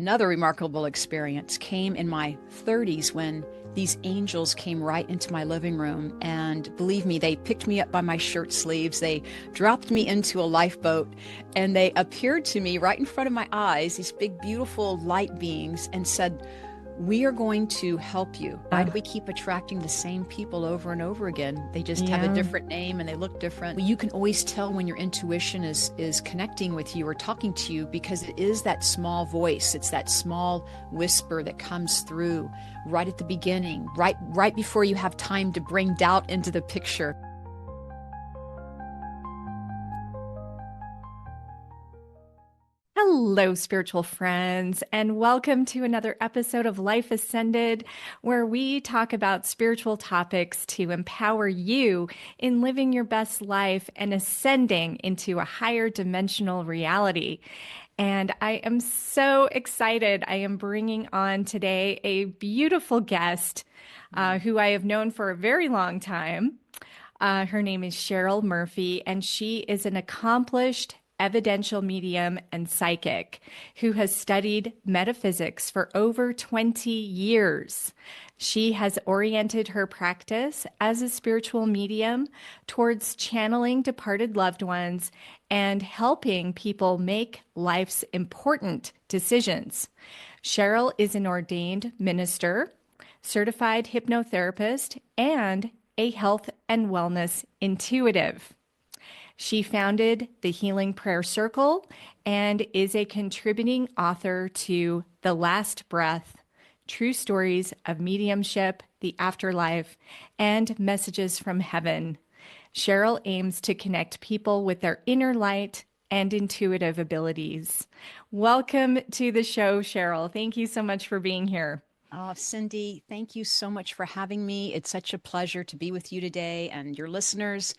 Another remarkable experience came in my 30s when these angels came right into my living room. And believe me, they picked me up by my shirt sleeves. They dropped me into a lifeboat and they appeared to me right in front of my eyes, these big, beautiful light beings, and said, "We are going to help you." Why do we keep attracting the same people over and over again? They just have a different name and they look different. You can always tell when your intuition is connecting with you or talking to you, because it is that small voice. It's that small whisper that comes through right at the beginning, right before you have time to bring doubt into the picture. Hello, spiritual friends, and welcome to another episode of Life Ascended, where we talk about spiritual topics to empower you in living your best life and ascending into a higher dimensional reality. And I am so excited. I am bringing on today a beautiful guest who I have known for a very long time. Her name is Cheryl Murphy, and she is an accomplished evidential medium and psychic who has studied metaphysics for over 20 years. She has oriented her practice as a spiritual medium towards channeling departed loved ones and helping people make life's important decisions. Cheryl is an ordained minister, certified hypnotherapist, and a health and wellness intuitive. She founded the Healing Prayer Circle and is a contributing author to The Last Breath, True Stories of Mediumship, the Afterlife, and Messages from Heaven. Cheryl aims to connect people with their inner light and intuitive abilities. Welcome to the show, Cheryl. Thank you so much for being here. Oh, Cindy, thank you so much for having me. It's such a pleasure to be with you today and your listeners.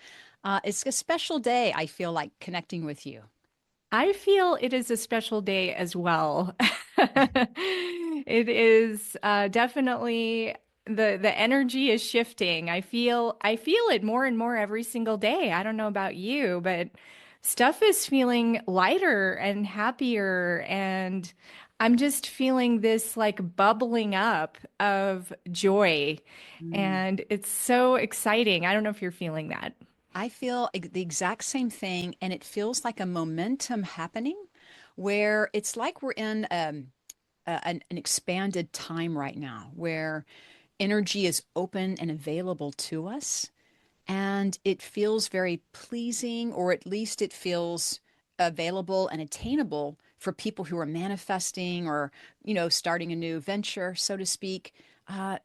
It's a special day, I feel like, connecting with you. I feel it is a special day as well. It is definitely the energy is shifting. I feel it more and more every single day. I don't know about you, but stuff is feeling lighter and happier, and I'm just feeling this like bubbling up of joy, Mm. and it's so exciting. I don't know if you're feeling that. I feel the exact same thing, and it feels like a momentum happening where it's like we're in an expanded time right now where energy is open and available to us. And it feels very pleasing, or at least it feels available and attainable for people who are manifesting or, starting a new venture, so to speak.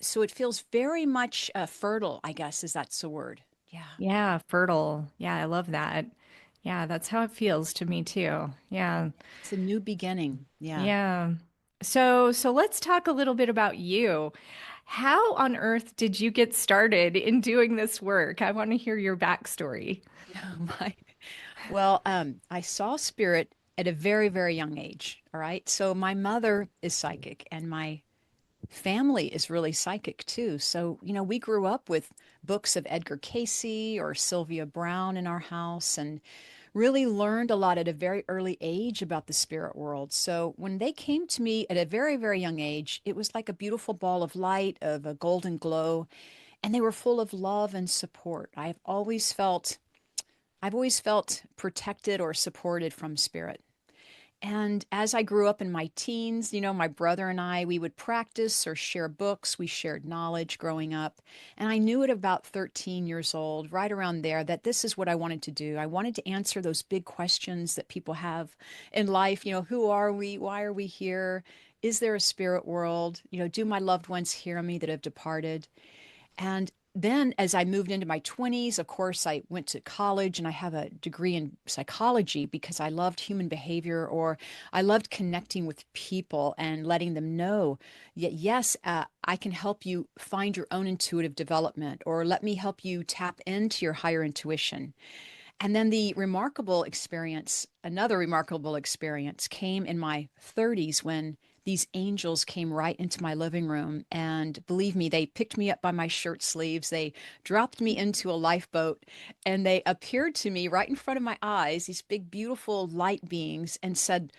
So it feels very much fertile, I guess, is that's the word. Yeah. Yeah, fertile. Yeah, I love that. Yeah, that's how it feels to me too. Yeah. It's a new beginning. Yeah. Yeah. So let's talk a little bit about you. How on earth did you get started in doing this work? I want to hear your backstory. My, well, I saw spirit at a very, very young age. All right. So my mother is psychic and my family is really psychic too. So, we grew up with books of Edgar Casey or Sylvia Brown in our house and really learned a lot at a very early age about the spirit world. So, when they came to me at a very, very young age, it was like a beautiful ball of light, of a golden glow, and they were full of love and support. I've always felt protected or supported from spirit. And as I grew up in my teens, my brother and I, we would practice or share books. We shared knowledge growing up. And I knew at about 13 years old, right around there, that this is what I wanted to do. I wanted to answer those big questions that people have in life. Who are we? Why are we here? Is there a spirit world? Do my loved ones hear me that have departed? And then as I moved into my 20s, of course, I went to college and I have a degree in psychology because I loved human behavior, or I loved connecting with people and letting them know that, yes, I can help you find your own intuitive development, or let me help you tap into your higher intuition. And then another remarkable experience came in my 30s when these angels came right into my living room. And believe me, they picked me up by my shirt sleeves. They dropped me into a lifeboat and they appeared to me right in front of my eyes, these big, beautiful light beings, and said,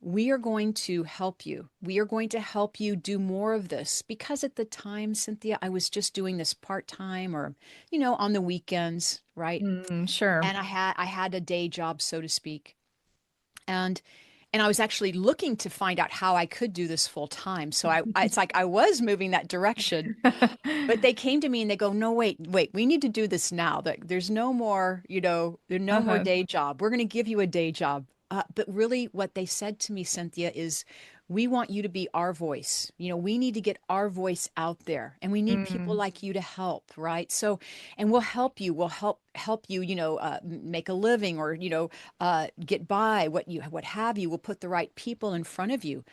we are going to help you. We are going to help you do more of this because at the time, Cynthia, I was just doing this part-time or, on the weekends, right? Sure. And I had a day job, so to speak. And and I was actually looking to find out how I could do this full time. So it's like I was moving that direction, but they came to me and they go, "No, wait, we need to do this now. There's no more, there's no more Uh-huh. day job. We're going to give you a day job." But really, what they said to me, Cynthia, is, "We want you to be our voice. We need to get our voice out there, and we need people Mm, like you to help, right? So, and we'll help you. We'll help you, make a living or get by what have you. We'll put the right people in front of you."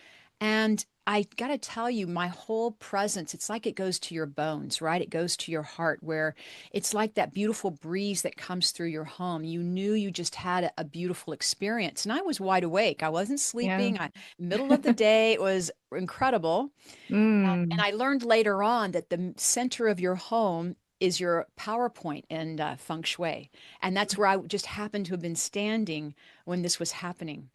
And I got to tell you, my whole presence, it's like it goes to your bones, right? It goes to your heart, where it's like that beautiful breeze that comes through your home. You knew you just had a beautiful experience. And I was wide awake. I wasn't yeah. sleeping. Middle of the day, it was incredible. And Mm. I learned later on that the center of your home is your power point in feng shui. And that's where I just happened to have been standing when this was happening.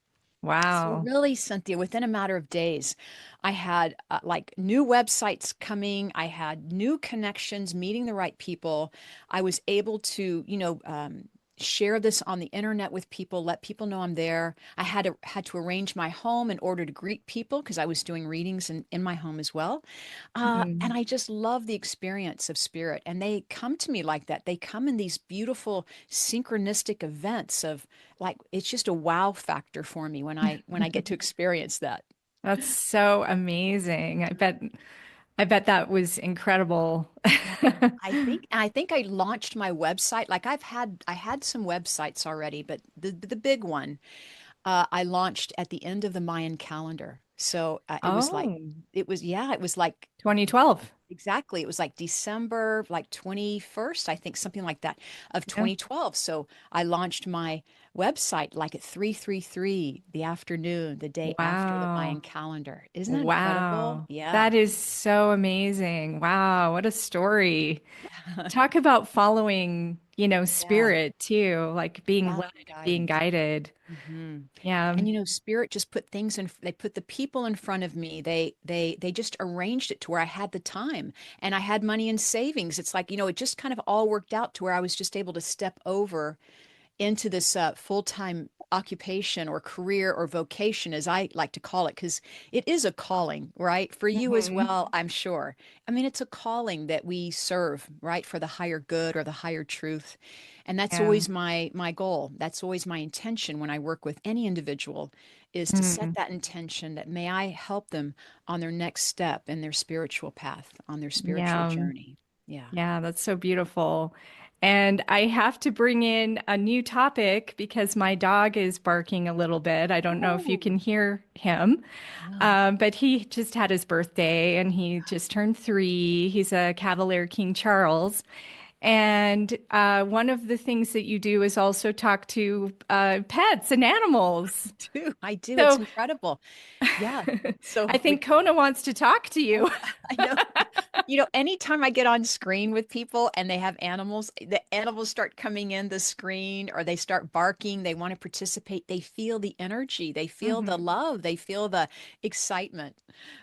So Wow. really, Cynthia, within a matter of days, I had like new websites coming. I had new connections, meeting the right people. I was able to, share this on the internet with people, let people know I'm there. I had to arrange my home in order to greet people because I was doing readings in my home as well. And Mm. I just love the experience of spirit. And they come to me like that. They come in these beautiful synchronistic events of like it's just a wow factor for me when I get to experience that. That's so amazing. I bet that was incredible. Yeah. I think I launched my website. Like I had some websites already, but the big one I launched at the end of the Mayan calendar. So Oh, it was like 2012. exactly. It was like December, like 21st, I think, something like that, of Yeah. 2012. So I launched my website like at 3:33 the afternoon, the day after the Mayan Wow. calendar. Isn't that incredible? Wow. Yeah. That is so amazing. Wow, what a story. Talk about following, Yeah. spirit too, like being Yeah. led, being Guidance. guided. hmm Yeah. And spirit just put things in, they put the people in front of me. They just arranged it to where I had the time and I had money in savings. It's like, it just kind of all worked out to where I was just able to step over into this full-time occupation or career or vocation, as I like to call it, because it is a calling, right? For you as Hmm. well, I'm sure. I mean, it's a calling that we serve, right, for the higher good or the higher truth. And that's Yeah. always my goal. That's always my intention when I work with any individual is to set Mm. that intention that may I help them on their next step in their spiritual path, on their spiritual Yeah. journey. Yeah. Yeah, that's so beautiful. And I have to bring in a new topic because my dog is barking a little bit. I don't know if you Oh, can hear him, yeah. but he just had his birthday and he just turned 3. He's a Cavalier King Charles. And one of the things that you do is also talk to pets and animals. Do. I do. It's So incredible. Yeah. So I think Kona wants to talk to oh, you. I know. Anytime I get on screen with people and they have animals, the animals start coming in the screen or they start barking, they want to participate. They feel the energy, they feel the Mhm. love, they feel the excitement,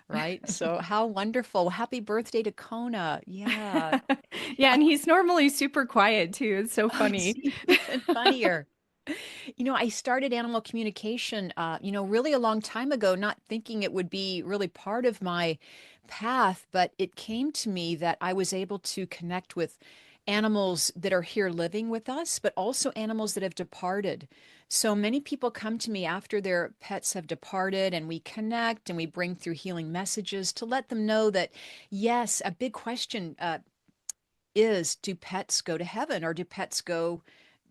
right? So how wonderful. Well, happy birthday to Kona. Yeah. Yeah, and he's normally super quiet too. It's so Oh, it's funny. even funnier. I started animal communication, really a long time ago, not thinking it would be really part of my path, but it came to me that I was able to connect with animals that are here living with us, but also animals that have departed. So many people come to me after their pets have departed, and we connect and we bring through healing messages to let them know that, yes, a big question is, do pets go to heaven or do pets go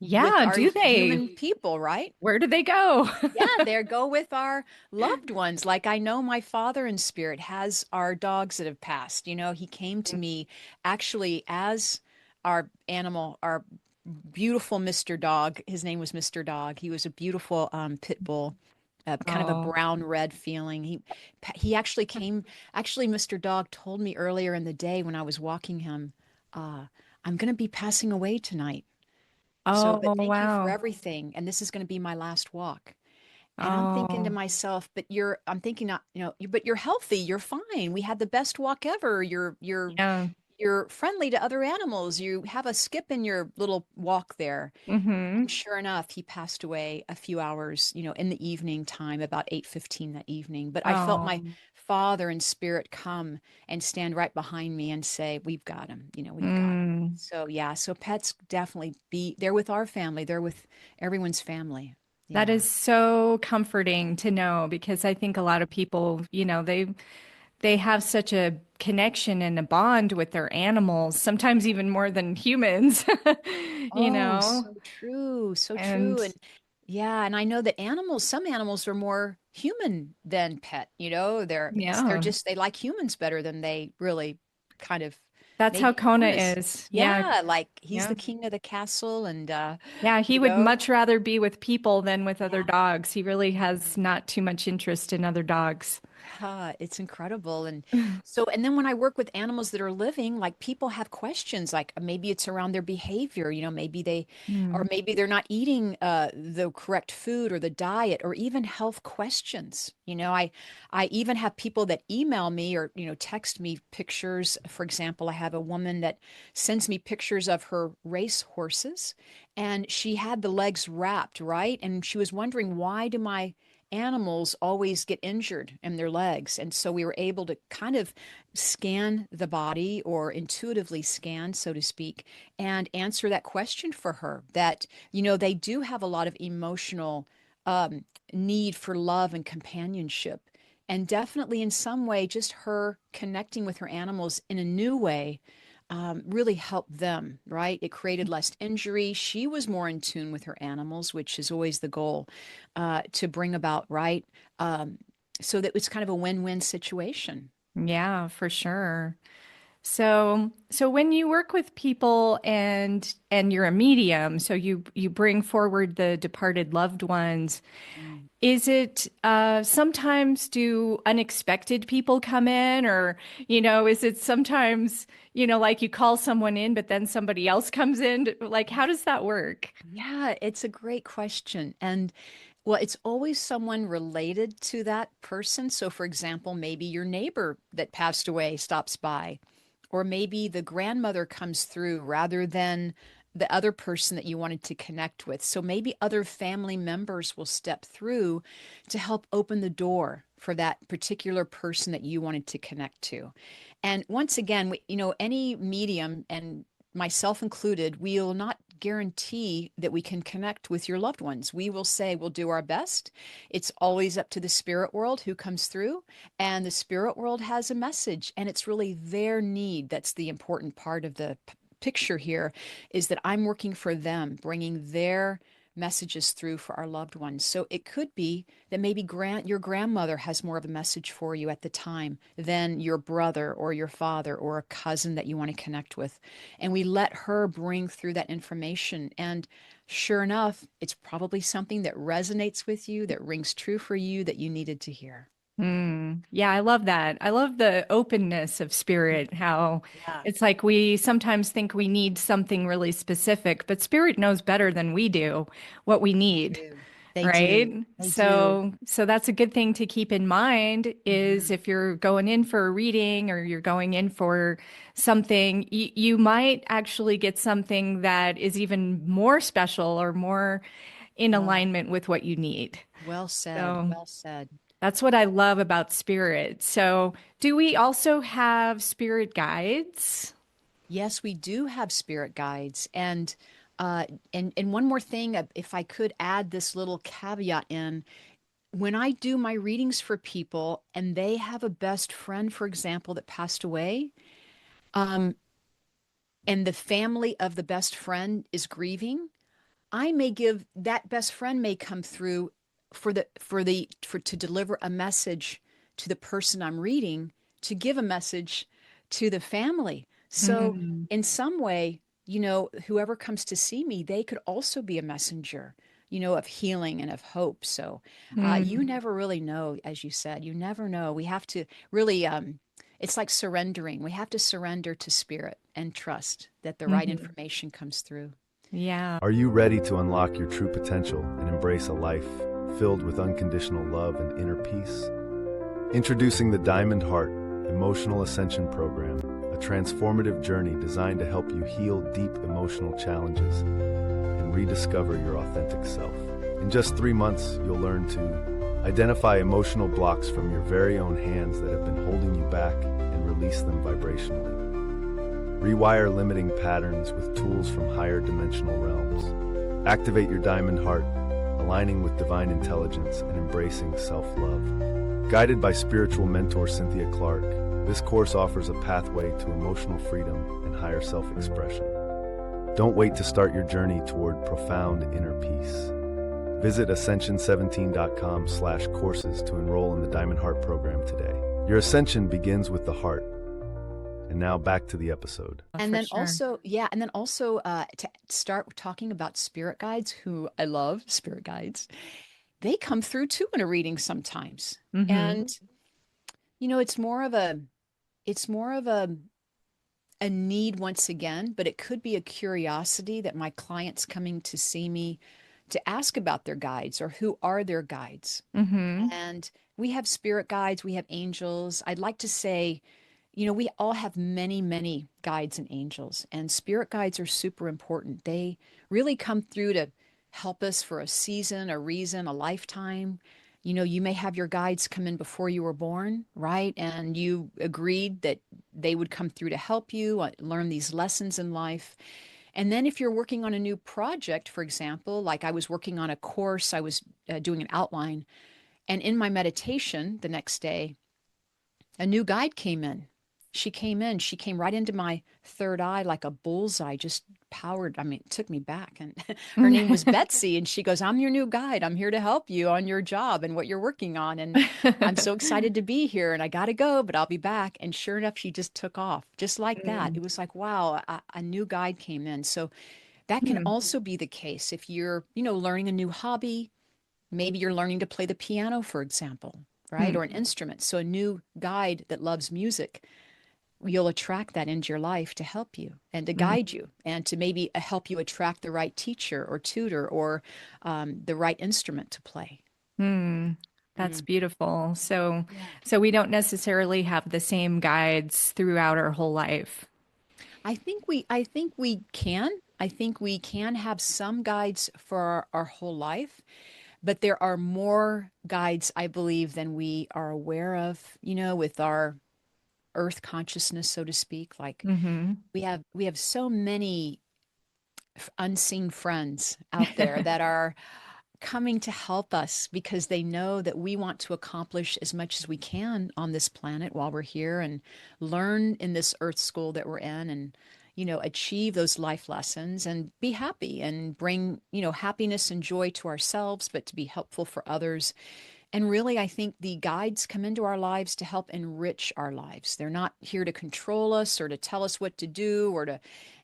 with Yeah, our do they? human people, right? Where do they go? Yeah, there go with our loved ones. Like I know my father in spirit has our dogs that have passed. He came to me actually as our animal, our beautiful Mr. Dog. His name was Mr. Dog. He was a beautiful pit bull. Kind of a Oh, brown red feeling. He actually came. Actually, Mr. Dog told me earlier in the day when I was walking him, "I'm going to be passing away tonight. So, oh, but thank you for wow. everything. And this is going to be my last walk." And I'm thinking to Oh. myself, I'm thinking, but you're healthy, you're fine. We had the best walk ever. Yeah. You're friendly to other animals. You have a skip in your little walk there. Mm-hmm. And sure enough, he passed away a few hours, in the evening time, about 8:15 that evening. But I felt my Oh. father in spirit come and stand right behind me and say, "We've got him, we've got him." Mm. So yeah, so pets definitely they're with our family, they're with everyone's family. That Yeah. is so comforting to know because I think a lot of people, they have such a connection and a bond with their animals, sometimes even more than humans, you Oh, know? so true, so true. And And yeah, and I know that some animals are more human than pet, they're yeah, just they like humans better than they really kind of that's how maybe Kona notice. is. Yeah. Yeah, like he's Yeah. the king of the castle and Yeah, he you would know, much rather be with people than with other yeah. dogs. He really has not too much interest in other dogs. Yeah, it's incredible. And then when I work with animals that are living, like people have questions, like maybe it's around their behavior, Mm. maybe they're not eating the correct food or the diet, or even health questions. I even have people that email me or, text me pictures. For example, I have a woman that sends me pictures of her race horses, and she had the legs wrapped, right? And she was wondering, why do my animals always get injured in their legs? And so we were able to kind of scan the body, or intuitively scan, so to speak, and answer that question for her, that, they do have a lot of emotional um, need for love and companionship. And definitely in some way, just her connecting with her animals in a new way really helped them, right? It created less injury. She was more in tune with her animals, which is always the goal, to bring about, right? Um, so that it's kind of a win-win situation. Yeah, for sure. So when you work with people and you're a medium, so you bring forward the departed loved ones, Mm. is it sometimes do unexpected people come in, or is it sometimes like you call someone in, but then somebody else comes in? Like, how does that work? Yeah, it's a great question. And well, it's always someone related to that person. So, for example, maybe your neighbor that passed away stops by, or maybe the grandmother comes through rather than the other person that you wanted to connect with. So, maybe other family members will step through to help open the door for that particular person that you wanted to connect to. And once again, any medium, and myself included, we'll not guarantee that we can connect with your loved ones. We will say we'll do our best. It's always up to the spirit world who comes through, and the spirit world has a message, and it's really their need that's the important part of the picture here, is that I'm working for them, bringing their messages through for our loved ones. So it could be that maybe your grandmother has more of a message for you at the time than your brother or your father or a cousin that you want to connect with. And we let her bring through that information. And sure enough, it's probably something that resonates with you, that rings true for you, that you needed to hear. Yeah, I love that. I love the openness of spirit, how Yeah. it's like we sometimes think we need something really specific, but spirit knows better than we do what we need, Do. They right? do. They do. So that's a good thing to keep in mind is Mhm. if you're going in for a reading or you're going in for something, you might actually get something that is even more special or more in Oh, alignment with what you need. well said. So Well said. that's what I love about spirit. So, do we also have spirit guides? Yes, we do have spirit guides. Uh, and one more thing, if I could add this little caveat in, when I do my readings for people and they have a best friend, for example, that passed away, um, and the family of the best friend is grieving, I may give that best friend may come through for to deliver a message to the person I'm reading, to give a message to the family. So Mm, in some way, whoever comes to see me, they could also be a messenger, of healing and of hope. So you mm, never really know, as you said, you never know. We have to really, it's like surrendering. We have to surrender to spirit and trust that the right mhm. information comes through. Yeah. Are you ready to unlock your true potential and embrace a life filled with unconditional love and inner peace. Introducing the Diamond Heart Emotional Ascension Program, a transformative journey designed to help you heal deep emotional challenges and rediscover your authentic self. In just 3 months, you'll learn to identify emotional blocks from your very own hands that have been holding you back and release them vibrationally. Rewire limiting patterns with tools from higher dimensional realms. Activate your diamond heart, aligning with divine intelligence and embracing self-love. Guided by spiritual mentor Cynthia Clark, this course offers a pathway to emotional freedom and higher self-expression. Don't wait to start your journey toward profound inner peace. Visit ascension17.com/courses to enroll in the Diamond Heart program today. Your ascension begins with the heart. And now back to the episode. And then also, to start talking about spirit guides, who I love spirit guides, they come through too in a reading sometimes. And, it's more of a need once again, but it could be a curiosity that my client's coming to see me to ask about their guides or who are their guides. And we have spirit guides, we have angels. I'd like to say, we all have many, many guides and angels, and spirit guides are super important. They really come through to help us for a season, a reason, a lifetime. You may have your guides come in before you were born, right? And you agreed that they would come through to help you learn these lessons in life. And then if you're working on a new project, for example, like I was working on a course, I was doing an outline, and in my meditation the next day, a new guide came in. She came right into my third eye like a bullseye, just powered. I mean, it took me back. And her name was Betsy. And she goes, "I'm your new guide. I'm here to help you on your job and what you're working on. And I'm so excited to be here. And I got to go, but I'll be back." And sure enough, she just took off just like that. It was like, wow, a new guide came in. So that can also be the case if you're, learning a new hobby. Maybe you're learning to play the piano, for example, right? Or an instrument. So a new guide that loves music, you'll attract that into your life to help you and to guide you and to maybe help you attract the right teacher or tutor or the right instrument to play. That's beautiful. So we don't necessarily have the same guides throughout our whole life. I think we can. I think we can have some guides for our whole life, but there are more guides, I believe, than we are aware of, with our earth consciousness, so to speak. Like we have so many unseen friends out there that are coming to help us because they know that we want to accomplish as much as we can on this planet while we're here and learn in this earth school that we're in and achieve those life lessons and be happy and bring happiness and joy to ourselves, but to be helpful for others. And really, I think the guides come into our lives to help enrich our lives. They're not here to control us or to tell us what to do or to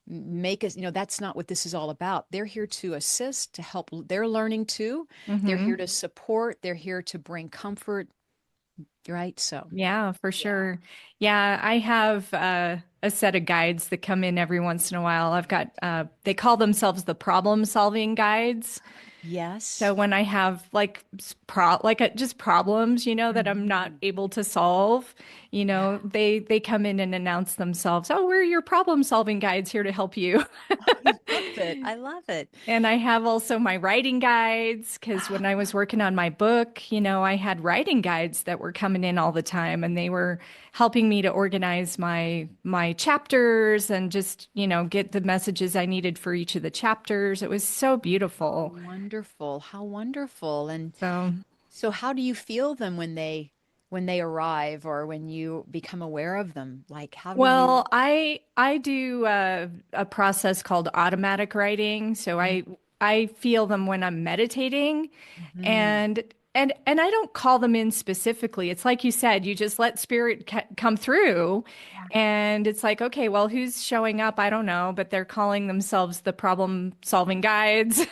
make us, that's not what this is all about. They're here to assist, to help. They're learning too. They're here to support. They're here to bring comfort, right? So, yeah, for sure. Yeah, I have a set of guides that come in every once in a while. I've got, they call themselves the problem solving guides. yes. So when I have just problems, that I'm not able to solve, they come in and announce themselves. "Oh, we're your problem solving guides here to help you." I love it. I love it. And I have also my writing guides because when I was working on my book, I had writing guides that were coming in all the time, and they were helping me to organize my chapters and just, get the messages I needed for each of the chapters. It was so beautiful. Wonderful. How wonderful. And So so how do you feel them when they arrive or when you become aware of them? Like how do you Well, I do a process called automatic writing. So I feel them when I'm meditating, and I don't call them in specifically. It's like you said, you just let spirit come through, and it's like, okay, well, who's showing up? I don't know, but they're calling themselves the problem solving guides.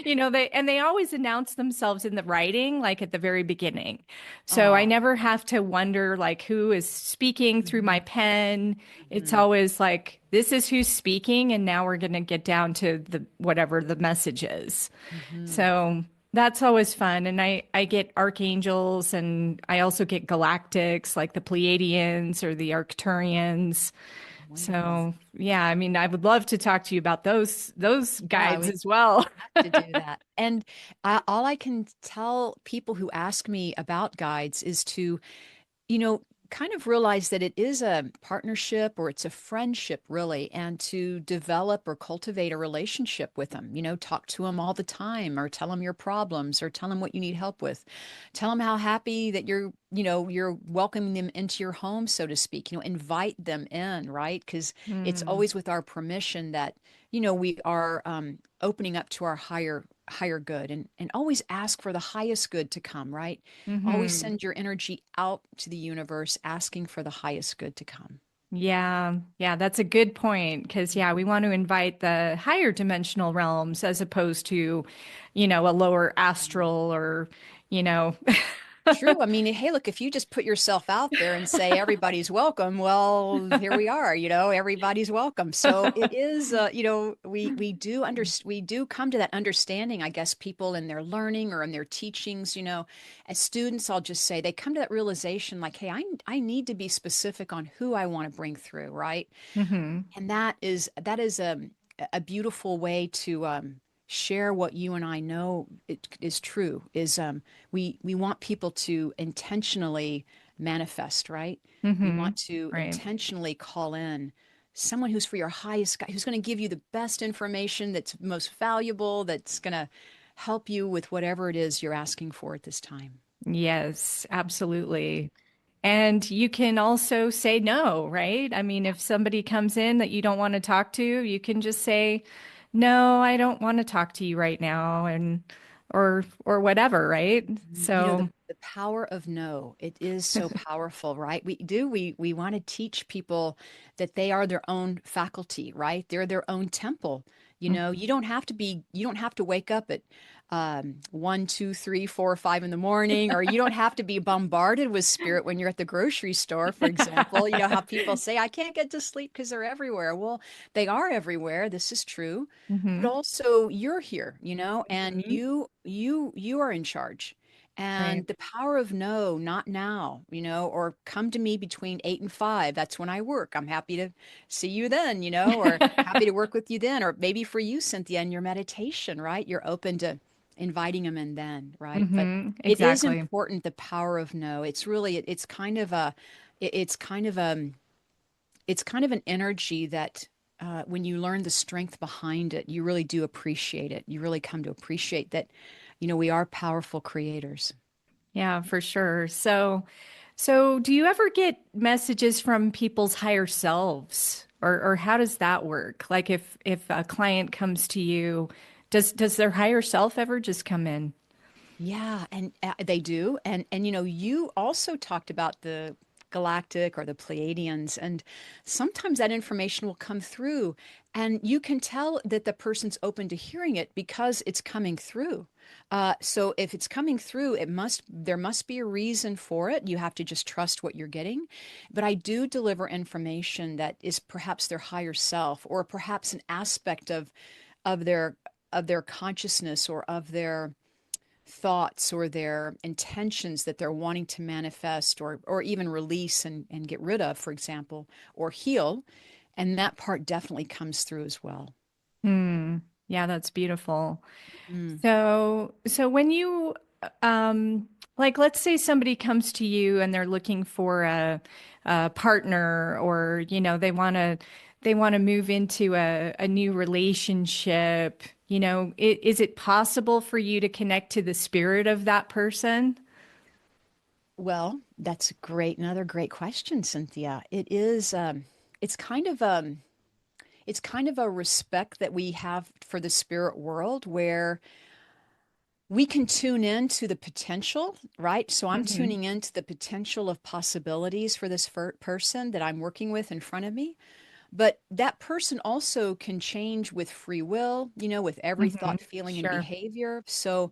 They always announce themselves in the writing, like at the very beginning. So I never have to wonder like who is speaking through my pen. It's always like, this is who's speaking, and now we're going to get down to whatever the message is. So That's always fun. And I get archangels and I also get galactics like the Pleiadians or the Arcturians. Wonderful. So yeah, I mean, I would love to talk to you about those Yeah, guides we as well. have to do that. And all I can tell people who ask me about guides is to, you know, kind of realize that it is a partnership or it's a friendship, really, and to develop or cultivate a relationship with them. Talk to them all the time or tell them your problems or tell them what you need help with. Tell them how happy that you're welcoming them into your home, so to speak. Invite them in, right? Because it's Hmm. always with our permission that, we are opening up to our higher good and always ask for the highest good to come, right? Always Hmm. send your energy out to the universe, asking for the highest good to come. Yeah, yeah, that's a good point because yeah, we want to invite the higher dimensional realms as opposed to, a lower astral or, you know. True. I mean, hey, look, if you just put yourself out there and say everybody's welcome, well, here we are, everybody's welcome. So it is, we do come to that understanding, I guess, people in their learning or in their teachings, as students, I'll just say they come to that realization like, hey, I need to be specific on who I want to bring through, right? Hmm. And that is a beautiful way to share what you and I know it is true. Is we want people to intentionally manifest, right? We Hmm. want to Right. intentionally call in someone who's for your highest guide, who's going to give you the best information, that's most valuable, that's going to help you with whatever it is you're asking for at this time. Yes, absolutely. And you can also say no, right? I mean, if somebody comes in that you don't want to talk to, you can just say, "No, I don't want to talk to you right now," and or whatever, right? The So, power of no, it is so powerful, right? We want to teach people that they are their own faculty, right? They're their own temple. You don't have to wake up at 1, 2, 3, 4, 5 in the morning, or you don't have to be bombarded with spirit when you're at the grocery store, for example. You know how people say, I can't get to sleep because they're everywhere. Well, they are everywhere. This is true. But hmm. also you're here, and Hmm. you are in charge. Right. And the power of no, not now, or come to me between 8 and 5. That's when I work. I'm happy to see you then, or happy to work with you then. Or maybe for you, Cynthia, in your meditation, right? You're open to inviting them in then, right? But it is Exactly. important, the power of no. It's really, it's kind of a, it- it's kind of an energy that when you learn the strength behind it, you really do appreciate it. You really come to appreciate that, we are powerful creators. Yeah, for sure. So do you ever get messages from people's higher selves, or how does that work? Like if a client comes to you, does their higher self ever just come in? Yeah, and they do. And you also talked about the galactic or the Pleiadians, and sometimes that information will come through, and you can tell that the person's open to hearing it because it's coming through. So if it's coming through, there must be a reason for it. You have to just trust what you're getting. But I do deliver information that is perhaps their higher self, or perhaps an aspect of their of their consciousness or of their thoughts or their intentions that they're wanting to manifest or even release and get rid of, for example, or heal. And that part definitely comes through as well. Hmm. Yeah, that's beautiful. Mm. So when you like let's say somebody comes to you and they're looking for a partner or they want to move into a new relationship, is it possible for you to connect to the spirit of that person? Well, that's another great question, Cynthia. It's kind of it's kind of a respect that we have for the spirit world where we can tune in to the potential, right? So I'm Hmm. tuning into the potential of possibilities for this person that I'm working with in front of me. But that person also can change with free will, with every Hmm. thought, feeling, and Sure. behavior. So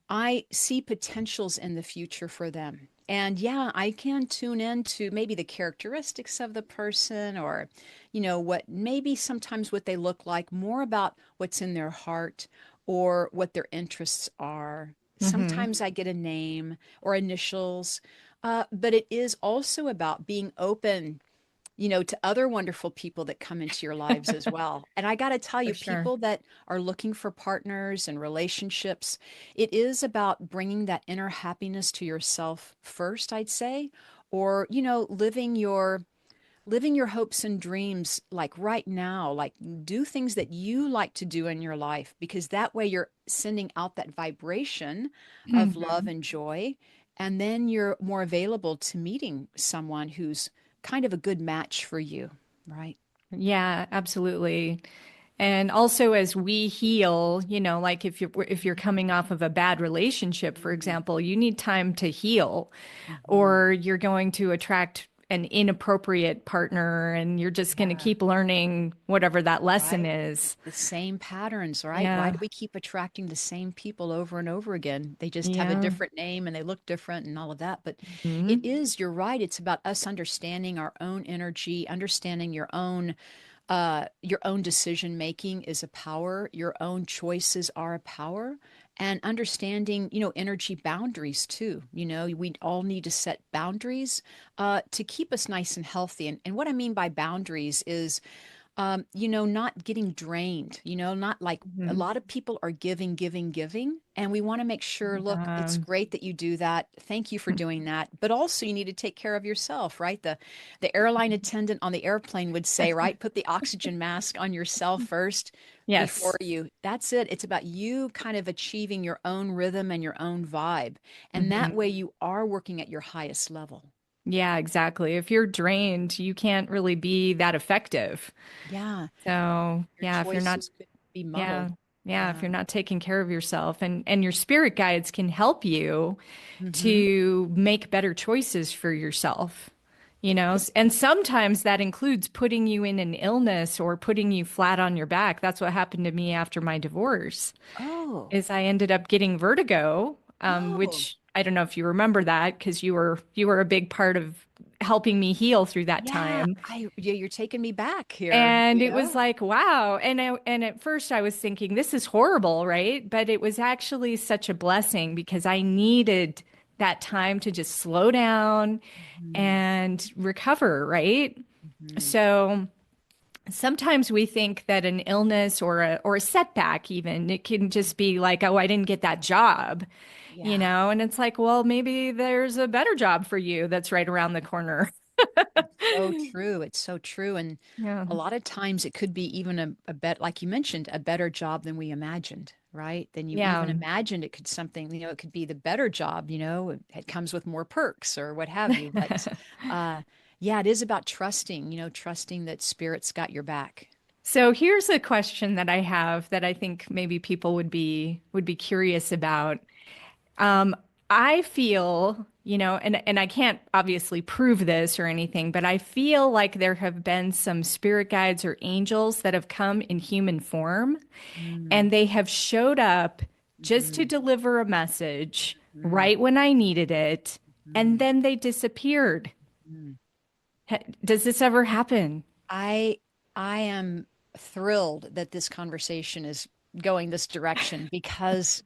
I see potentials in the future for them. And yeah, I can tune into maybe the characteristics of the person or, what maybe sometimes what they look like, more about what's in their heart or what their interests are. Mm-hmm. Sometimes I get a name or initials, but it is also about being open, to other wonderful people that come into your lives as well. And I got to tell For you, sure. people that are looking for partners and relationships, it is about bringing that inner happiness to yourself first, I'd say, or, living your hopes and dreams like right now, like do things that you like to do in your life, because that way you're sending out that vibration of love Mhm. and joy. And then you're more available to meeting someone who's kind of a good match for you, right? Yeah, absolutely. And also as we heal, like if you're coming off of a bad relationship, for example, you need time to heal, Mm-hmm. or you're going to attract an inappropriate partner and you're just going to Yeah. keep learning whatever that lesson Right. is. The same patterns, right? Why do Yeah. we keep attracting the same people over and over again? They just have a Yeah. different name and they look different and all of that. But it Mhm. is, you're right. It's about us understanding our own energy, understanding your own decision making is a power, your own choices are a power, and understanding, energy boundaries too. We all need to set boundaries to keep us nice and healthy. And what I mean by boundaries is not getting drained, not like a Mhm. lot of people are giving, giving, giving. And we want to make sure, look, it's Um, great that you do that. Thank you for doing that. But also you need to take care of yourself, right? The airline attendant on the airplane would say, right, put the oxygen mask on yourself first before yes. you. That's it. It's about you kind of achieving your own rhythm and your own vibe. And that Mhm. way you are working at your highest level. Yeah, exactly. If you're drained, you can't really be that effective. Yeah. So, Your yeah, if you're not choices could be Yeah. muddled. Yeah, if Yeah. you're not taking care of yourself, and your spirit guides can help you Hmm. to make better choices for yourself. Yeah. And sometimes that includes putting you in an illness or putting you flat on your back. That's what happened to me after my divorce, Oh, is I ended up getting vertigo, oh, which I don't know if you remember that because you were a big part of helping me heal through that yeah. time. Yeah, you're taking me back here, And it was like, wow. And at first I was thinking, this is horrible, right? But it was actually such a blessing because I needed that time to just slow down Hmm. and recover, right? Hmm. So sometimes we think that an illness or a setback even, it can just be like, oh, I didn't get that job, Yeah, and it's like, well, maybe there's a better job for you that's right around the corner. it's so true. It's so true. And Yeah. a lot of times it could be even like you mentioned, a better job than we imagined, right? Than you even Yeah. imagined. It could something, it could be the better job, it comes with more perks or what have you. But uh, yeah, it is about trusting, trusting that spirit's got your back. So here's a question that I have that I think maybe people would be curious about. Um, I feel, and I can't obviously prove this or anything, but I feel like there have been some spirit guides or angels that have come in human form Mm, and they have showed up just to mhm, deliver a message mhm, right when I needed it, and mhm, then they disappeared. mhm. Does this ever happen? I I am thrilled that this conversation is going this direction because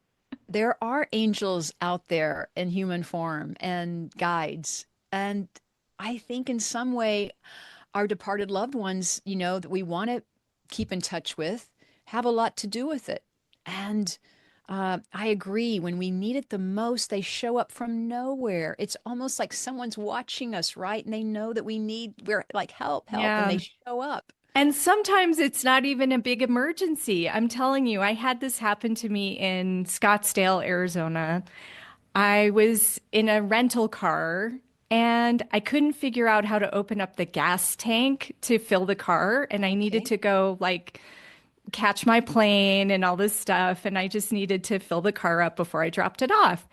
there are angels out there in human form and guides. And I think in some way our departed loved ones, that we want to keep in touch with, have a lot to do with it. And I agree. When we need it the most, they show up from nowhere. It's almost like someone's watching us, right? And they know that we're like, help, help, and Yeah. they show up. And sometimes it's not even a big emergency. I'm telling you, I had this happen to me in Scottsdale, Arizona. I was in a rental car and I couldn't figure out how to open up the gas tank to fill the car. And I needed Okay. to go like catch my plane and all this stuff. And I just needed to fill the car up before I dropped it off.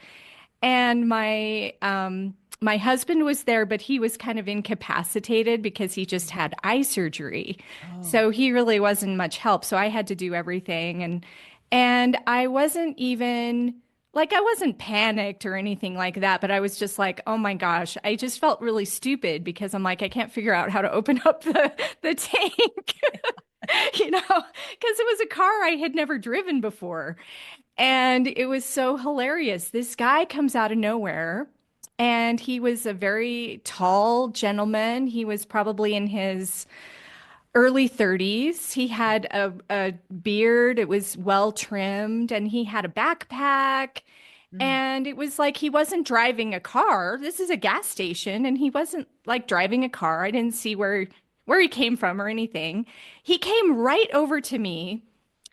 And my husband was there, but he was kind of incapacitated because he just had eye surgery. Oh, So he really wasn't much help. So I had to do everything. And I wasn't even like I wasn't panicked or anything like that, but I was just like, oh my gosh, I just felt really stupid because I'm like, I can't figure out how to open up the tank. because it was a car I had never driven before. And it was so hilarious. This guy comes out of nowhere, and he was a very tall gentleman. He was probably in his early 30s. He had a beard, it was well trimmed, and he had a backpack. Mm. And it was like he wasn't driving a car. This is a gas station, and he wasn't like driving a car. I didn't see where he came from or anything. He came right over to me,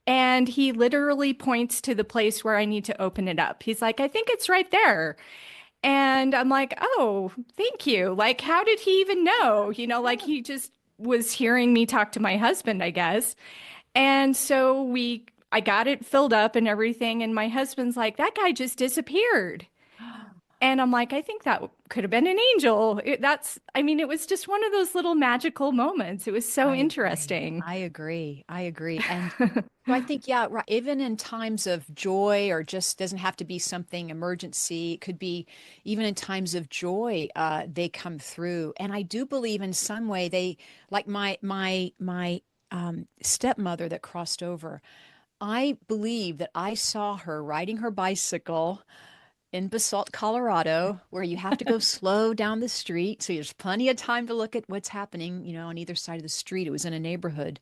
and he literally points to the place where I need to open it up. He's like, I think it's right there. And I'm like, oh, thank you. Like, how did he even know? Like he just was hearing me talk to my husband, I guess. And so I got it filled up and everything. And my husband's like, that guy just disappeared. And I'm like, I think that could have been an angel. I mean, it was just one of those little magical moments. It was so I agree. interesting. I agree. I agree. And so I think, yeah, right. Even in times of joy, or just doesn't have to be something emergency, it could be even in times of joy, they come through. And I do believe in some way like my stepmother that crossed over. I believe that I saw her riding her bicycle in Basalt, Colorado, where you have to go slow down the street. So there's plenty of time to look at what's happening, on either side of the street. It was in a neighborhood.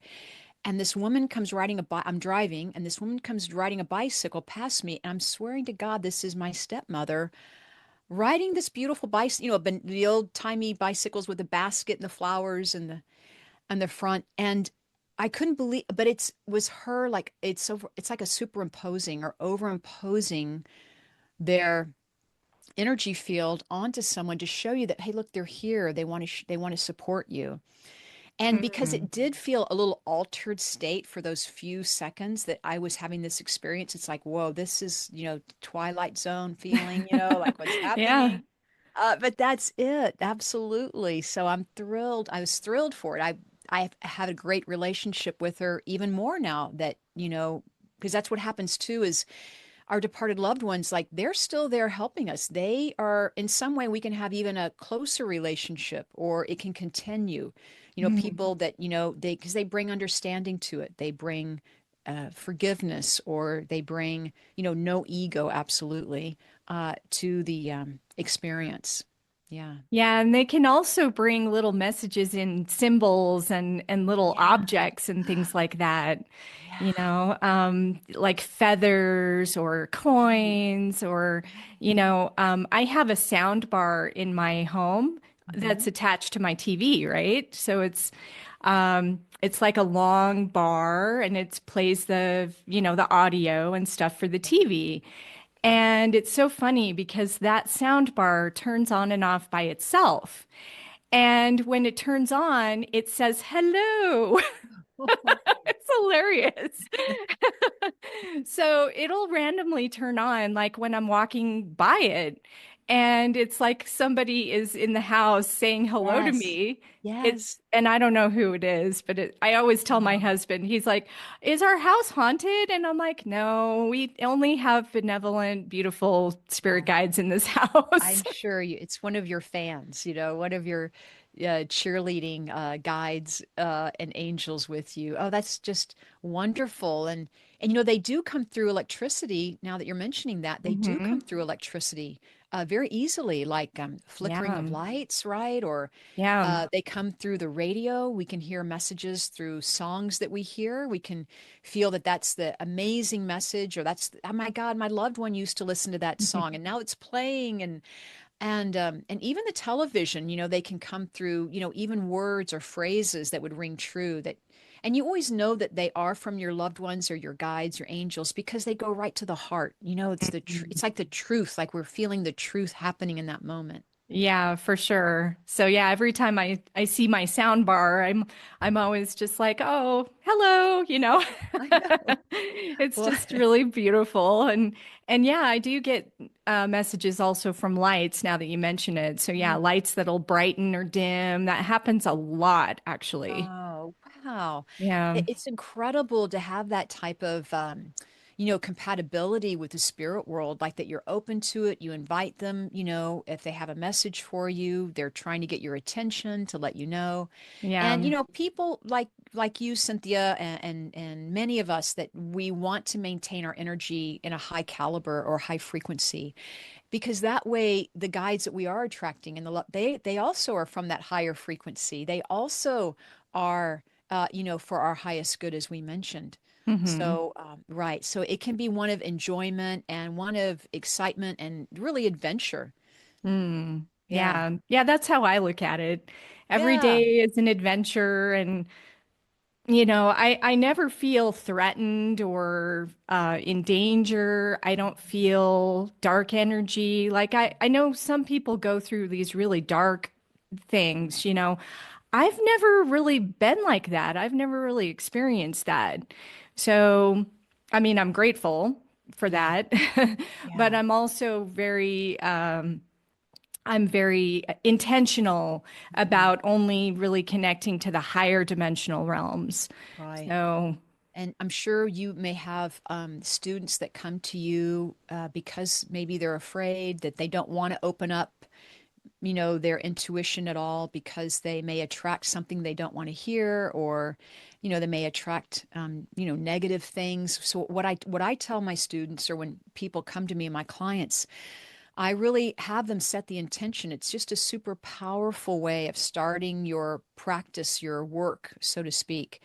And this woman comes riding I'm driving, and this woman comes riding a bicycle past me. And I'm swearing to God, this is my stepmother riding this beautiful bicycle, the old timey bicycles with the basket and the flowers and the front. And I couldn't believe, but was her, like, it's like a superimposing or overimposing their energy field onto someone to show you that, hey, look, they're here, they want to support you. And because Mm. it did feel a little altered state for those few seconds that I was having this experience, it's like, whoa, this is, Twilight Zone feeling, like what's Yeah. happening. But that's it, absolutely. So I'm thrilled. I was thrilled for it. I have a great relationship with her even more now that, because that's what happens too, is our departed loved ones, like, they're still there helping us. They are, in some way, we can have even a closer relationship, or it can continue. Mm. People that, because they bring understanding to it. They bring forgiveness, or they bring, no ego, absolutely, to the experience. Yeah. Yeah, and they can also bring little messages in symbols and little Yeah. objects and things like that, Yeah. like feathers or Right. coins or, Right. I have a sound bar in my home that's Hmm. attached to my TV, right? So it's like a long bar, and it plays the audio and stuff for the TV. And it's so funny because that sound bar turns on and off by itself. And when it turns on, it says hello. It's hilarious. So it'll randomly turn on like when I'm walking by it. And it's like somebody is in the house saying hello to Yes. me. Yes. And I don't know who it is, but I always tell my Oh. husband, he's like, is our house haunted? And I'm like, no, we only have benevolent, beautiful spirit guides in this house. I'm sure it's one of your fans, one of your cheerleading guides and angels with you. Oh, that's just wonderful. And they do come through electricity. Now that you're mentioning that, they do come Hmm. through electricity very easily, like flickering Yeah. of lights, right? Or Yeah. they come through the radio. We can hear messages through songs that we hear. We can feel that that's the amazing message, or that's, oh my God, my loved one used to listen to that song, and now it's playing. And even the television, they can come through, even words or phrases that would ring true, and you always know that they are from your loved ones or your guides, your angels, because they go right to the heart. It's like the truth, like we're feeling the truth happening in that moment. Yeah, for sure. So yeah, every time I see my sound bar, I'm always just like, "Oh, hello." I know. It's Well, just really beautiful. And yeah, I do get messages also from lights now that you mention it. So yeah, lights that'll brighten or dim. That happens a lot, actually. oh, wow. Yeah. It's incredible to have that type of, compatibility with the spirit world, like that you're open to it. You invite them, if they have a message for you, they're trying to get your attention to let you know. And, Yeah. people like like you, Cynthia, and many of us, that we want to maintain our energy in a high caliber or high frequency, because that way the guides that we are attracting and they also are from that higher frequency. They also are for our highest good, as we mentioned. Hmm. So right, so it can be one of enjoyment and one of excitement and really adventure. Mm. Yeah. Yeah. Yeah, that's how I look at it. Every Yeah. day is an adventure, and I never feel threatened or in danger. I don't feel dark energy. Like I know some people go through these really dark things, you know. I've never really been like that. I've never really experienced that. So, I mean, I'm grateful for Yeah. that, but Yeah. I'm very intentional Mhm. about only really connecting to the higher dimensional realms. Right. So, And I'm sure you may have students that come to you because maybe they're afraid that they don't want to open up, their intuition at all, because they may attract something they don't want to hear, or, they may attract, negative things. So what I tell my students, or when people come to me, my clients, I really have them set the intention. It's just a super powerful way of starting your practice, your work, so to speak,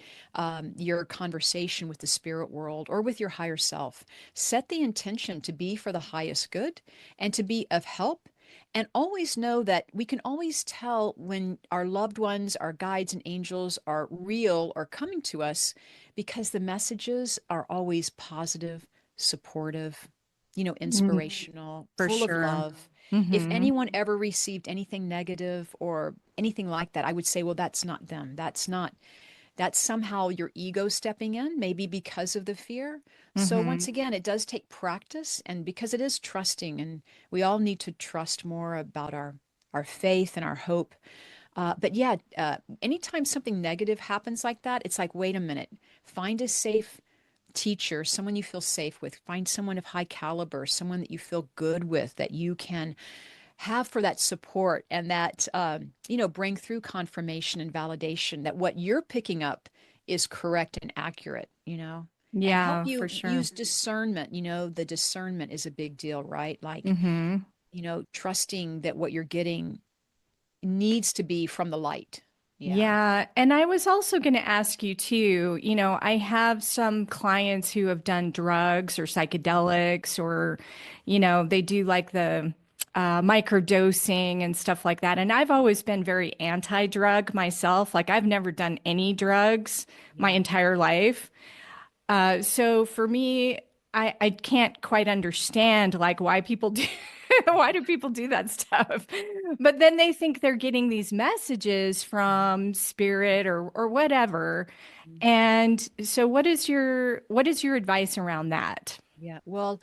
your conversation with the spirit world or with your higher self. Set the intention to be for the highest good and to be of help. And always know that we can always tell when our loved ones, our guides, and angels are real or coming to us, because the messages are always positive, supportive, mm, inspirational, for full of sure. love. If Hmm. anyone ever received anything negative or anything like that, I would say, well, that's not them. That's somehow your ego stepping in, maybe because of the fear. So once Hmm. again, it does take practice, and because it is trusting, and we all need to trust more about our faith and our hope. But yeah, anytime something negative happens like that, it's like, wait a minute, find a safe teacher, someone you feel safe with, find someone of high caliber, someone that you feel good with, that you can have for that support, and that, bring through confirmation and validation that what you're picking up is correct and accurate, and help Yeah, for you sure. use discernment. The discernment is a big deal, right? Like, Hmm. trusting that what you're getting needs to be from the light. Yeah. Yeah. And I was also going to ask you too, I have some clients who have done drugs or psychedelics, or, they do like the microdosing and stuff like that. And I've always been very anti-drug myself. Like I've never done any drugs my Yeah. entire life. So for me, I can't quite understand like why people do why do people do that stuff? But then they think they're getting these messages from spirit or whatever. Mhm. And so what is your advice around that? Yeah. Well,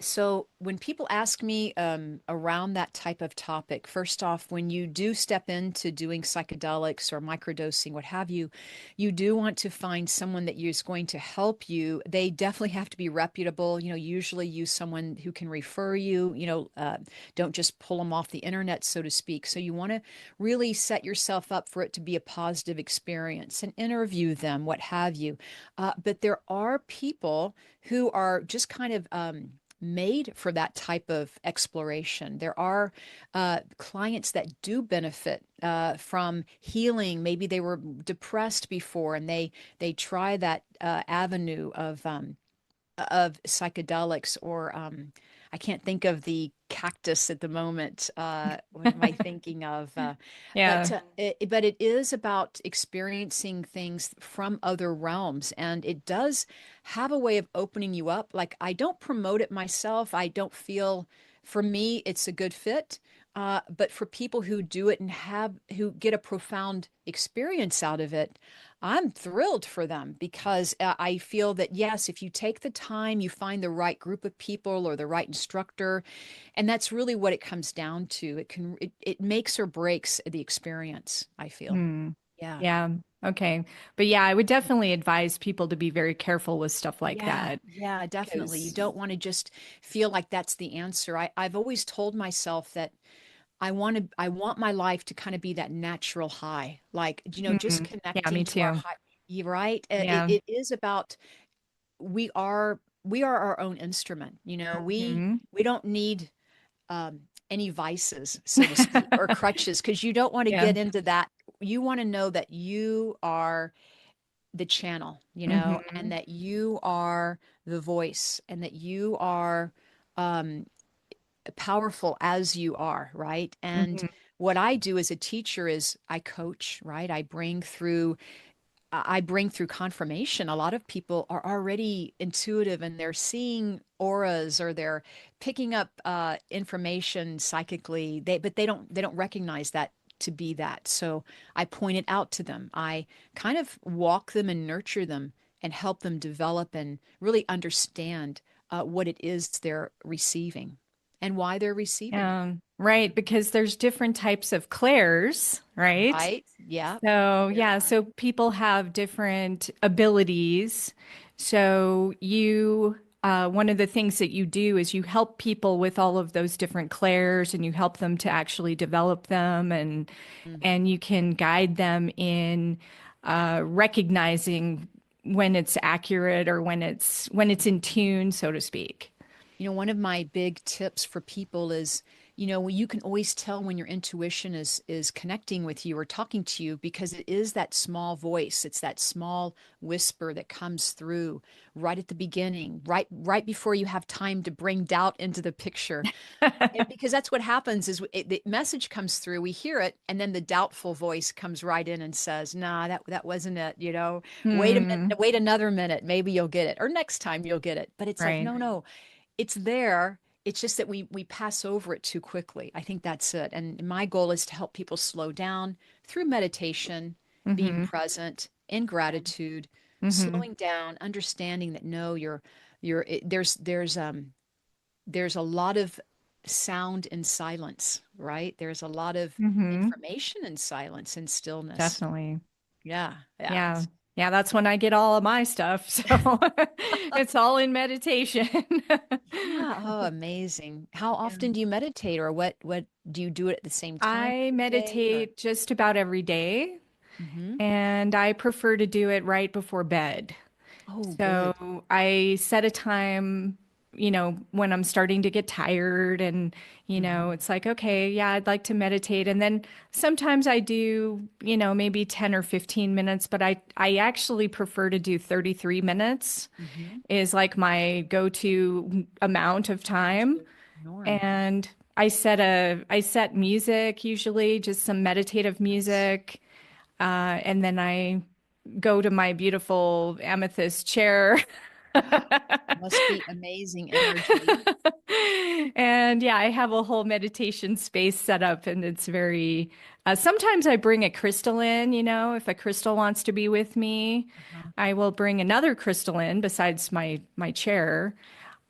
so when people ask me around that type of topic, first off, when you do step into doing psychedelics or microdosing, what have you, you do want to find someone that is going to help you. They definitely have to be reputable. Usually use someone who can refer you. Don't just pull them off the internet, so to speak. So you want to really set yourself up for it to be a positive experience and interview them, what have you. But there are people who are just kind of made for that type of exploration. There are clients that do benefit from healing. Maybe they were depressed before, and they try that avenue of psychedelics, or I can't think of the cactus at the moment. What am I thinking of? Yeah. But it is about experiencing things from other realms, and it does have a way of opening you up. Like, I don't promote it myself. I don't feel, for me, it's a good fit. But for people who do it and who get a profound experience out of it, I'm thrilled for them, because I feel that, yes, if you take the time, you find the right group of people or the right instructor, and that's really what it comes down to. It makes or breaks the experience, I feel. Hmm. Yeah. Yeah. Okay. But yeah, I would definitely advise people to be very careful with stuff like Yeah, that yeah, definitely. You because don't want to just feel like that's the answer. I've always told myself that I want my life to kind of be that natural high, like, just yeah, connecting me to our too. high. You right? Yeah. It is about we are our own instrument. You know, Hmm. we don't need any vices, so to speak, or crutches, because you don't want to Yeah. get into that. You want to know that you are the channel, you know, Hmm. and that you are the voice, and that you are um, powerful as you are, right? And Hmm. what I do as a teacher is I coach, right? I bring through confirmation. A lot of people are already intuitive and they're seeing auras or they're picking up information psychically. But they don't recognize that to be that. So I point it out to them. I kind of walk them and nurture them and help them develop and really understand what it is they're receiving and why they're receiving it. Right, because there's different types of clairs, right? Right? Yeah. So, There yeah, are. so people have different abilities. So, one of the things that you do is you help people with all of those different clairs and you help them to actually develop them Mhm. and you can guide them in recognizing when it's accurate or when it's in tune, so to speak. You know, one of my big tips for people is, you know, you can always tell when your intuition is connecting with you or talking to you because it is that small voice. It's that small whisper that comes through right at the beginning, right before you have time to bring doubt into the picture. And because that's what happens is the message comes through, we hear it, and then the doubtful voice comes right in and says, "Nah, that wasn't it. You know, wait a minute, Hmm, wait another minute, maybe you'll get it, or next time you'll get it." But it's like, right. no, no, it's there. It's just that we pass over it too quickly. I think that's it. And my goal is to help people slow down through meditation, being Hmm. present, in gratitude, Hmm. slowing down, understanding that no, there's a lot of sound in silence, right? There's a lot of Hmm. information in silence and stillness. Definitely. Yeah, yeah. Yeah. Yeah, that's when I get all of my stuff. So it's all in meditation. Yeah. Oh, amazing. How Yeah. often do you meditate or what do you do it at the same time I every day or? meditate just about every day, Hmm. and I prefer to do it right before bed. Oh, good. So I set a time, when I'm starting to get tired and, Hmm. it's like, okay, yeah, I'd like to meditate. And then sometimes I do, maybe 10 or 15 minutes, but I actually prefer to do 33 minutes Hmm. is like my go-to amount of time. Go-to norm. And I set music, usually just some meditative Nice. music. And then I go to my beautiful amethyst chair. Must be amazing energy. And yeah, I have a whole meditation space set up, and it's sometimes I bring a crystal in, if a crystal wants to be with me, Uh-huh. I will bring another crystal in besides my chair.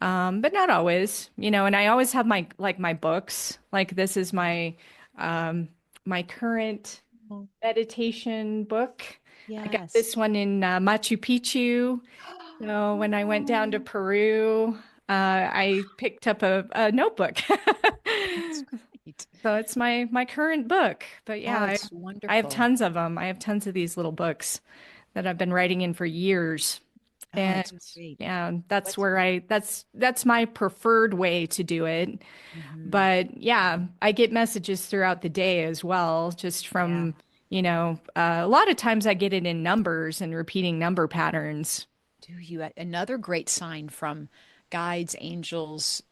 But not always, and I always have my books. Like this is my current Oh, meditation book. I got yes. this one in Machu Picchu. So when I went down to Oh, Peru, I picked up a notebook. that's great. So it's my current book. But yeah, Oh, I it's I have wonderful. tons of them. I have tons of these little books that I've been writing in for years. Oh, And it's great. yeah, that's What's where that's my preferred way to do it. hmm But yeah, I get messages throughout the day as well, just Yeah. from, a lot of times I get it in numbers and repeating number patterns. Do you? Another great sign from guides, angels,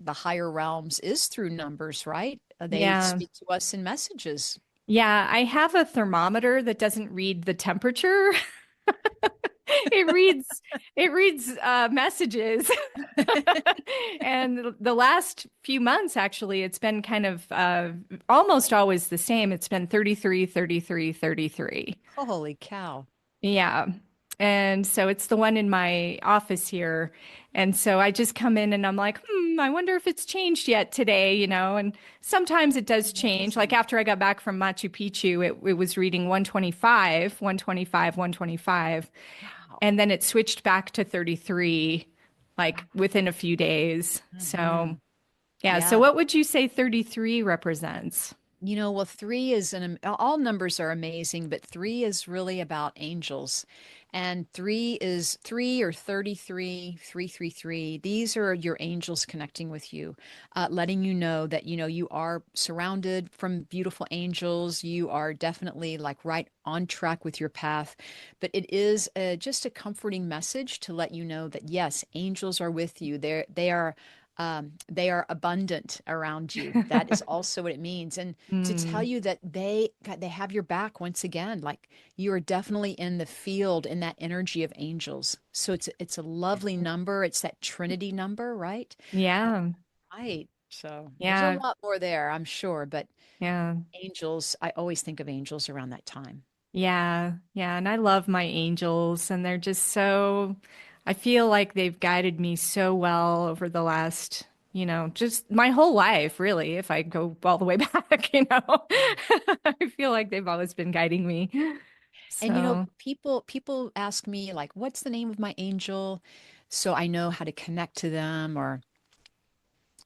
the higher realms is through numbers, right? They Yeah. speak to us in messages. Yeah, I have a thermometer that doesn't read the temperature. It reads messages. And the last few months, actually, it's been kind of almost always the same. It's been 33, 33, 33. Holy cow. Yeah. And so it's the one in my office here. And so I just come in and I'm like, I wonder if it's changed yet today, And sometimes it does change. Like Amazing. after I got back from Machu Picchu, it was reading 125, 125, 125. Wow. And then it switched back to 33, like within a few days. So, Hmm. yeah. So Yeah. what would you say 33 represents? Well, three is all numbers are amazing, but three is really about angels. And three is three or 33, 333. These are your angels connecting with you, letting you know that, you are surrounded from beautiful angels. You are definitely like right on track with your path. But it is just a comforting message to let you know that, yes, angels are with you. They are abundant around you. That is also what it means. And to tell Mm, you that they have your back once again, like you are definitely in the field in that energy of angels. So it's a lovely number. It's that Trinity number, right? Uh, yeah. right. So there's a Yeah. lot more there, I'm sure, but Yeah. angels, I always think of angels around that time. Yeah. Yeah. And I love my angels, and they're just so, I feel like they've guided me so well over the last, just my whole life, really, if I go all the way back, I feel like they've always been guiding me. And So, people ask me like, what's the name of my angel? So I know how to connect to them, or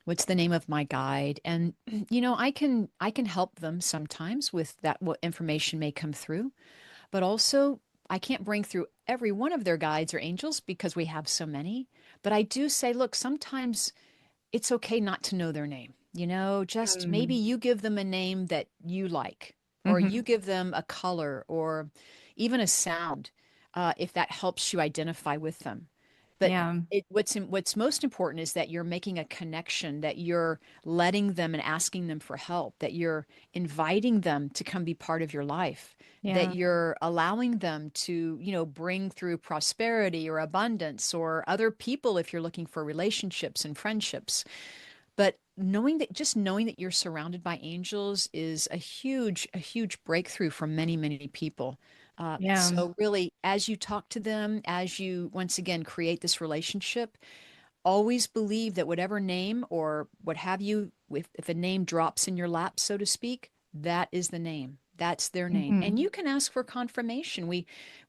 what's the name of my guide. And I can help them sometimes with that, what information may come through, but also I can't bring through every one of their guides or angels because we have so many. But I do say, look, sometimes it's okay not to know their name. Just maybe mm, you give them a name that you like, or hmm, you give them a color or even a sound, if that helps you identify with them. But yeah. what's most important is that you're making a connection, that you're letting them and asking them for help, that you're inviting them to come be part of your life, that Yeah. you're allowing them to, bring through prosperity or abundance or other people if you're looking for relationships and friendships. But knowing that you're surrounded by angels is a huge breakthrough for many, many people. Yeah. So really, as you talk to them, as you once again create this relationship, always believe that whatever name or what have you, if a name drops in your lap, so to speak, that is the name. That's their name. And Hmm. you can ask for confirmation. We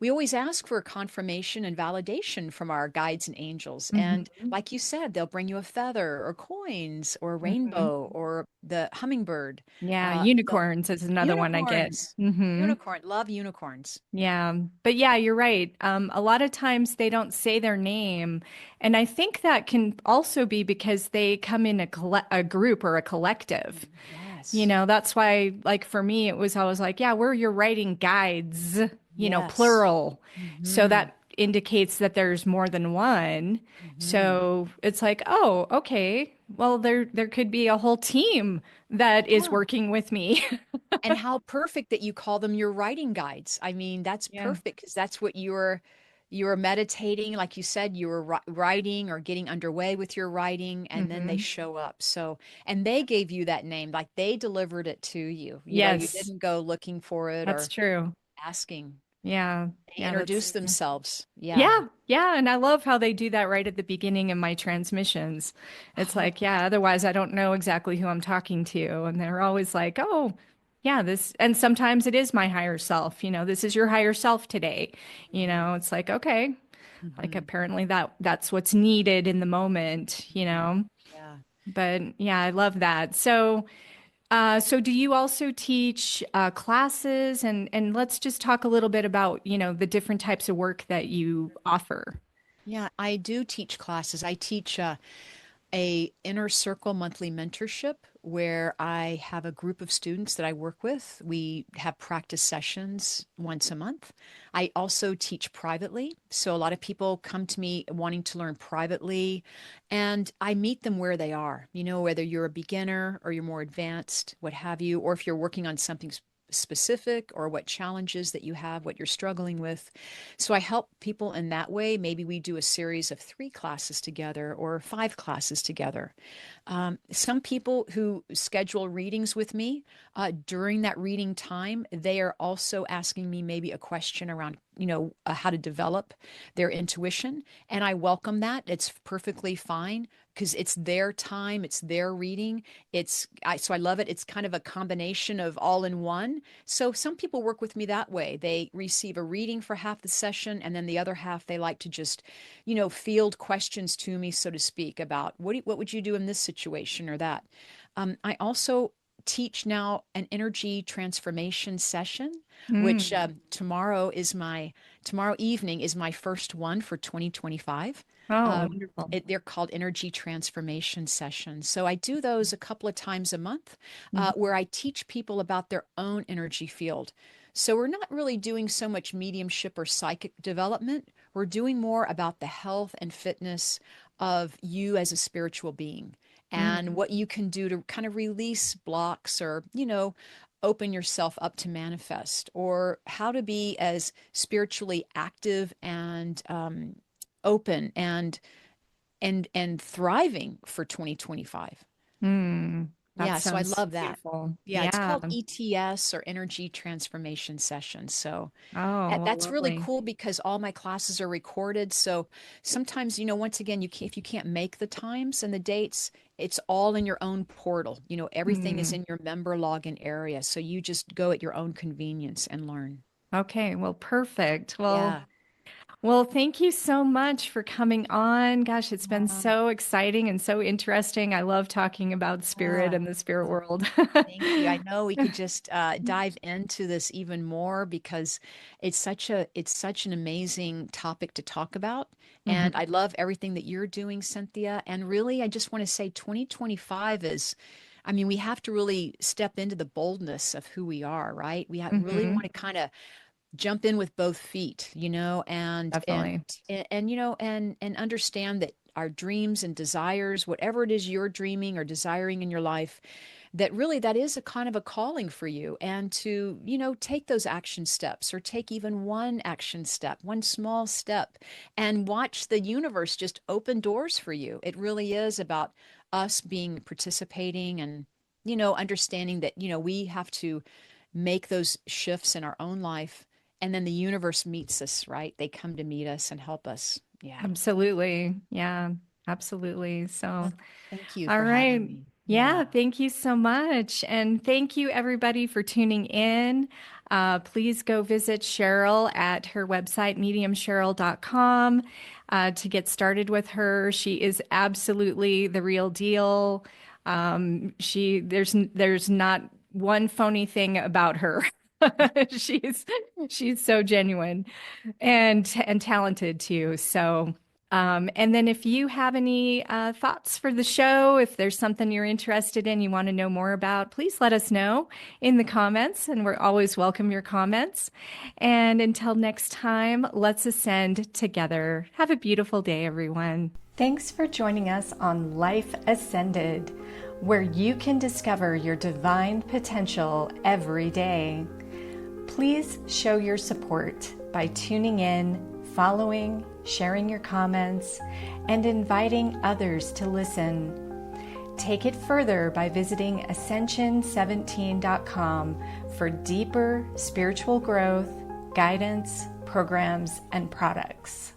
always ask for confirmation and validation from our guides and angels. And Hmm. like you said, they'll bring you a feather or coins or a Hmm. rainbow or the hummingbird. Yeah. They'll Unicorns is another one I get. unicorns. Hmm. Unicorn, love unicorns. Yeah, but yeah, you're right. A lot of times they don't say their name, and I think that can also be because they come in a group or a collective. Yes. That's why, like for me, it was always like, yeah, we're your writing guides, Yes. plural. So Hmm. that indicates that there's more than one. Hmm. So it's like, oh, okay, well, there could be a whole team that is Yeah. working with me. And how perfect that you call them your writing guides. I mean, that's Yeah. perfect because that's what you were meditating, like you said, you were writing or getting underway with your writing, and then they Hmm. show up. So, and they gave you that name, like they delivered it to you. You Yes. didn't go looking for it That's or true. asking. Yeah. They Yeah, that's introduced themselves. Yeah. yeah, yeah, and I love how they do that right at the beginning of my transmissions. It's Oh, like, yeah, otherwise I don't know exactly who I'm talking to, and they're always like, "Oh, yeah, this," and sometimes it is my higher self, this is your higher self today. It's like, okay, like mhm. apparently that's what's needed in the moment. Mhm. Yeah. But yeah, I love that. So do you also teach classes? And let's just talk a little bit about, the different types of work that you offer. Yeah, I do teach classes. I teach a inner circle monthly mentorship where I have a group of students that I work with. We have practice sessions once a month. I also teach privately. So a lot of people come to me wanting to learn privately, and I meet them where they are. Whether you're a beginner or you're more advanced, what have you, or if you're working on something specific or what challenges that you have, what you're struggling with. So I help people in that way. Maybe we do a series of 3 classes together or 5 classes together. Some people who schedule readings with me, during that reading time, they are also asking me maybe a question around, how to develop their intuition. And I welcome that. It's perfectly fine because it's their time, it's their reading. So I love it. It's kind of a combination of all in one. So some people work with me that way. They receive a reading for half the session, and then the other half, they like to just, field questions to me, so to speak, about what would you do in this situation or that. I also teach now an energy transformation session, which Mm. tomorrow evening is my first one for 2025. Oh, Um, wonderful. they're called energy transformation sessions. So I do those a couple of times a month, Mhm. where I teach people about their own energy field. So we're not really doing so much mediumship or psychic development. We're doing more about the health and fitness of you as a spiritual being and Mm. what you can do to kind of release blocks or, open yourself up to manifest, or how to be as spiritually active and open and thriving for 2025. Mm. That Yeah, so I sounds love that. beautiful. Yeah, it's Yeah. called ETS, or energy transformation sessions. So Oh, well, that's really lovely. cool because all my classes are recorded. So sometimes, once again, if you can't make the times and the dates, it's all in your own portal. Everything is Mm. in your member login area. So you just go at your own convenience and learn. Okay, well, perfect. Yeah. Well, thank you so much for coming on. Gosh, it's been Uh, so exciting and so interesting. I love talking about spirit uh, and the spirit uh, world. Thank you. I know we could just dive into this even more because it's such an amazing topic to talk about. And Mhm. I love everything that you're doing, Cynthia. And really, I just want to say 2025 is, I mean, we have to really step into the boldness of who we are, right? Really want Mhm. to kind of jump in with both feet, Definitely. and understand that our dreams and desires, whatever it is you're dreaming or desiring in your life, that really that is a kind of a calling for you, and to take those action steps, or take even one action step, one small step, and watch the universe just open doors for you. It really is about us being participating, and understanding that we have to make those shifts in our own life, and then the universe meets us, right? They come to meet us and help us. Yeah. Absolutely. Yeah, absolutely. So, Well, thank you all for having right. me. Yeah. Yeah, thank you so much. And thank you, everybody, for tuning in. Please go visit Cheryl at her website, mediumcheryl.com, to get started with her. She is absolutely the real deal. There's not one phony thing about her. she's she's so genuine and talented too. So, and then if you have any thoughts for the show, if there's something you're interested in, you want to know more about, please let us know in the comments, and we're always welcome your comments. And until next time, let's ascend together. Have a beautiful day, everyone. Thanks for joining us on Life Ascended, where you can discover your divine potential every day. Please show your support by tuning in, following, sharing your comments, and inviting others to listen. Take it further by visiting ascension17.com for deeper spiritual growth, guidance, programs, and products.